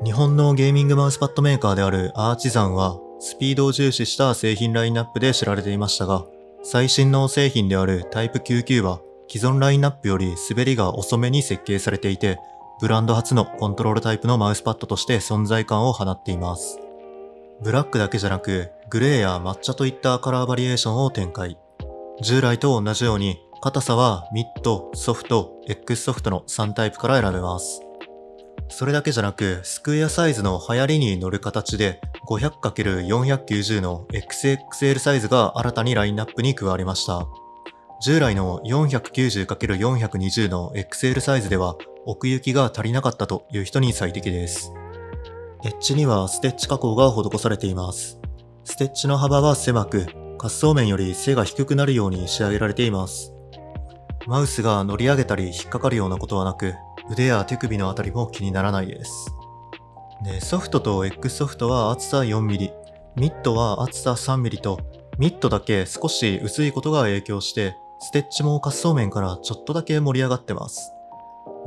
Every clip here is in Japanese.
日本のゲーミングマウスパッドメーカーであるアーチザンは、スピードを重視した製品ラインナップで知られていましたが、最新の製品であるタイプ99は、既存ラインナップより滑りが遅めに設計されていて、ブランド初のコントロールタイプのマウスパッドとして存在感を放っています。ブラックだけじゃなく、グレーや抹茶といったカラーバリエーションを展開。従来と同じように、硬さはミッド、ソフト、X ソフトの3タイプから選べます。それだけじゃなく、スクエアサイズの流行りに乗る形で 500×490 の XXL サイズが新たにラインナップに加わりました。従来の 490×420 の XL サイズでは奥行きが足りなかったという人に最適です。エッジにはステッチ加工が施されています。ステッチの幅は狭く、滑走面より背が低くなるように仕上げられています。マウスが乗り上げたり引っかかるようなことはなく、腕や手首のあたりも気にならないです。で、ソフトと X ソフトは厚さ 4mm、ミッドは厚さ 3mm と、ミッドだけ少し薄いことが影響して、ステッチも滑走面からちょっとだけ盛り上がってます。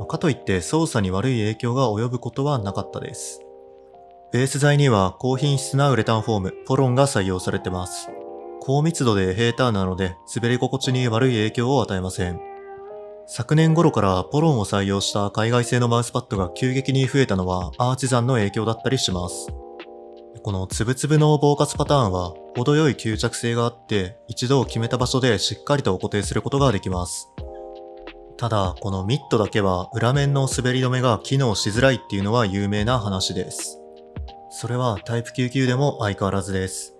かといって操作に悪い影響が及ぶことはなかったです。ベース材には高品質なウレタンフォーム、ポロンが採用されてます。高密度で平坦なので滑り心地に悪い影響を与えません。昨年頃からポロンを採用した海外製のマウスパッドが急激に増えたのはアーチザンの影響だったりします。このつぶつぶの防滑パターンは程よい吸着性があって一度決めた場所でしっかりと固定することができます。ただ、このミッドだけは裏面の滑り止めが機能しづらいっていうのは有名な話です。それはタイプ99でも相変わらずです。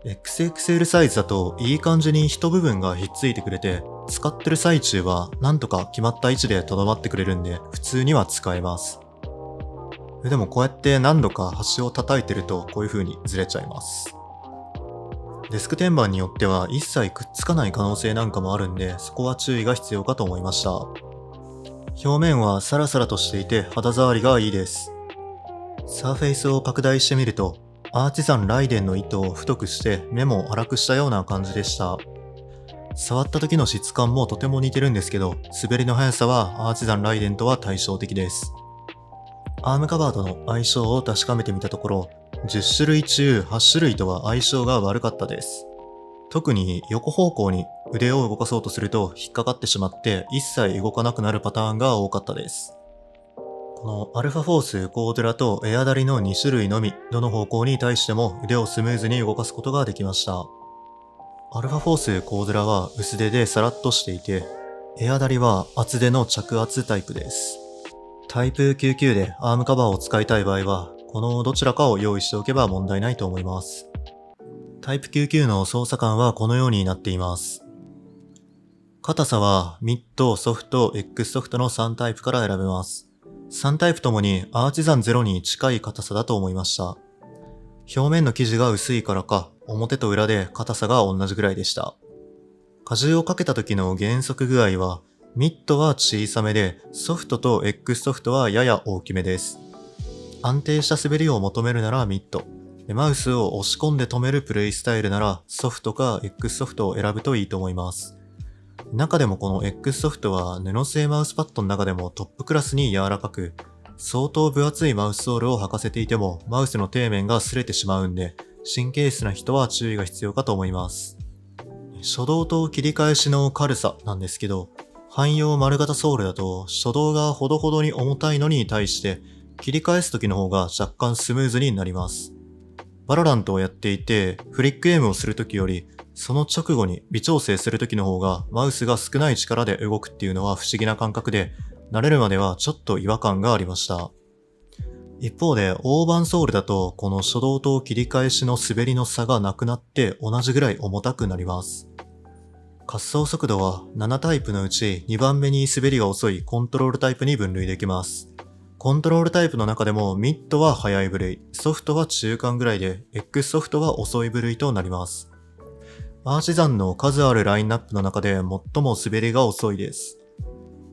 XXL サイズだといい感じに一部分がひっついてくれて、使ってる最中はなんとか決まった位置で留まってくれるんで普通には使えます。でもこうやって何度か端を叩いてるとこういう風にずれちゃいます。デスク天板によっては一切くっつかない可能性なんかもあるんで、そこは注意が必要かと思いました。表面はサラサラとしていて肌触りがいいです。サーフェイスを拡大してみると、アーチザンライデンの糸を太くして目も粗くしたような感じでした。触った時の質感もとても似てるんですけど、滑りの速さはアーチザンライデンとは対照的です。アームカバーとの相性を確かめてみたところ、10種類中8種類とは相性が悪かったです。特に横方向に腕を動かそうとすると引っかかってしまって一切動かなくなるパターンが多かったです。このアルファフォース、コードラとエアダリの2種類のみ、どの方向に対しても腕をスムーズに動かすことができました。アルファフォース、コードラは薄手でサラッとしていて、エアダリは厚手の着圧タイプです。タイプ99でアームカバーを使いたい場合は、このどちらかを用意しておけば問題ないと思います。タイプ99の操作感はこのようになっています。硬さはミッド、ソフト、X ソフトの3タイプから選べます。3タイプともにアーチザン0に近い硬さだと思いました。表面の生地が薄いからか、表と裏で硬さが同じぐらいでした。荷重をかけた時の減速具合は、ミッドは小さめで、ソフトと X ソフトはやや大きめです。安定した滑りを求めるならミッド。マウスを押し込んで止めるプレイスタイルならソフトか X ソフトを選ぶといいと思います。中でもこの X ソフトは布製マウスパッドの中でもトップクラスに柔らかく、相当分厚いマウスソールを履かせていてもマウスの底面が擦れてしまうんで、神経質な人は注意が必要かと思います。初動と切り返しの軽さなんですけど、汎用丸型ソールだと初動がほどほどに重たいのに対して切り返す時の方が若干スムーズになります。バロラントをやっていてフリックエイムをする時よりその直後に微調整する時の方がマウスが少ない力で動くっていうのは不思議な感覚で、慣れるまではちょっと違和感がありました。一方で大判ソールだとこの初動と切り返しの滑りの差がなくなって同じぐらい重たくなります。滑走速度は7タイプのうち2番目に滑りが遅いコントロールタイプに分類できます。コントロールタイプの中でもミッドは速い部類、ソフトは中間ぐらいで X ソフトは遅い部類となります。アーチザンの数あるラインナップの中で最も滑りが遅いです。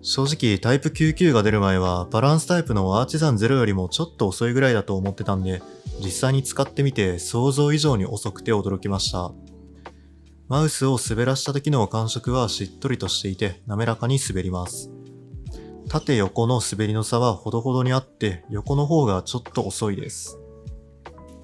正直タイプ99が出る前はバランスタイプのアーチザン0よりもちょっと遅いぐらいだと思ってたんで、実際に使ってみて想像以上に遅くて驚きました。マウスを滑らした時の感触はしっとりとしていて滑らかに滑ります。縦横の滑りの差はほどほどにあって、横の方がちょっと遅いです。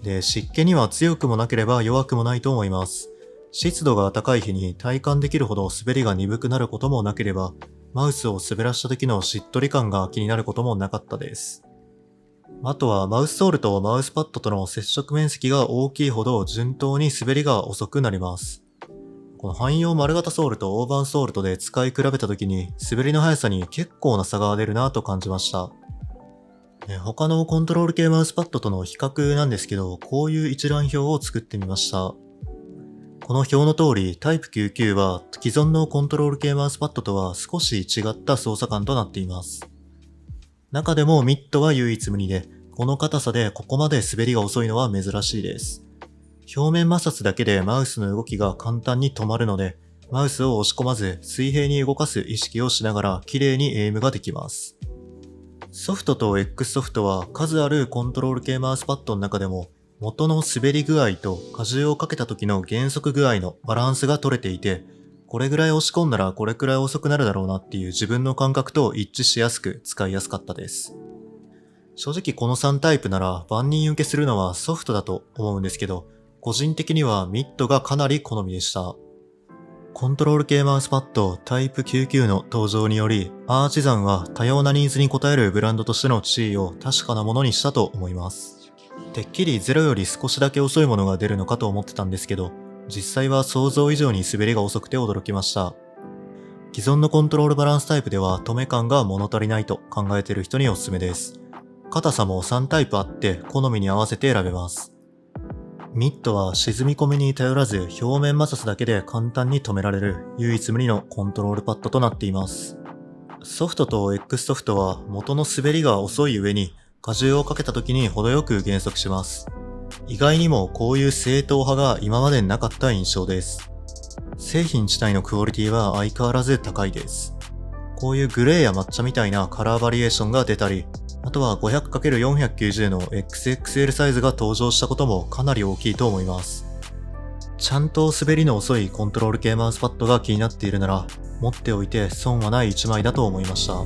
で、湿気には強くもなければ弱くもないと思います。湿度が高い日に体感できるほど滑りが鈍くなることもなければ、マウスを滑らした時のしっとり感が気になることもなかったです。あとはマウスソールとマウスパッドとの接触面積が大きいほど順当に滑りが遅くなります。この汎用丸型ソールと大判ソールとで使い比べた時に滑りの速さに結構な差が出るなと感じました。他のコントロール系マウスパッドとの比較なんですけど、こういう一覧表を作ってみました。この表の通り、タイプ99は既存のコントロール系マウスパッドとは少し違った操作感となっています。中でもミッドは唯一無二で、この硬さでここまで滑りが遅いのは珍しいです。表面摩擦だけでマウスの動きが簡単に止まるので、マウスを押し込まず水平に動かす意識をしながら綺麗にエイムができます。ソフトと X ソフトは数あるコントロール系マウスパッドの中でも元の滑り具合と荷重をかけた時の減速具合のバランスが取れていて、これぐらい押し込んだらこれくらい遅くなるだろうなっていう自分の感覚と一致しやすく使いやすかったです。正直この3タイプなら万人受けするのはソフトだと思うんですけど、個人的にはミッドがかなり好みでした。コントロール系マウスパッドタイプ99の登場により、アーチザンは多様なニーズに応えるブランドとしての地位を確かなものにしたと思います。てっきりゼロより少しだけ遅いものが出るのかと思ってたんですけど、実際は想像以上に滑りが遅くて驚きました。既存のコントロールバランスタイプでは止め感が物足りないと考えている人におすすめです。硬さも3タイプあって好みに合わせて選べます。ミッドは沈み込みに頼らず表面摩擦だけで簡単に止められる唯一無二のコントロールパッドとなっています。ソフトと X ソフトは元の滑りが遅い上に荷重をかけた時に程よく減速します。意外にもこういう正統派が今までなかった印象です。製品自体のクオリティは相変わらず高いです。こういうグレーや抹茶みたいなカラーバリエーションが出たり、あとは 500×490 の XXL サイズが登場したこともかなり大きいと思います。ちゃんと滑りの遅いコントロール系マウスパッドが気になっているなら、持っておいて損はない一枚だと思いました。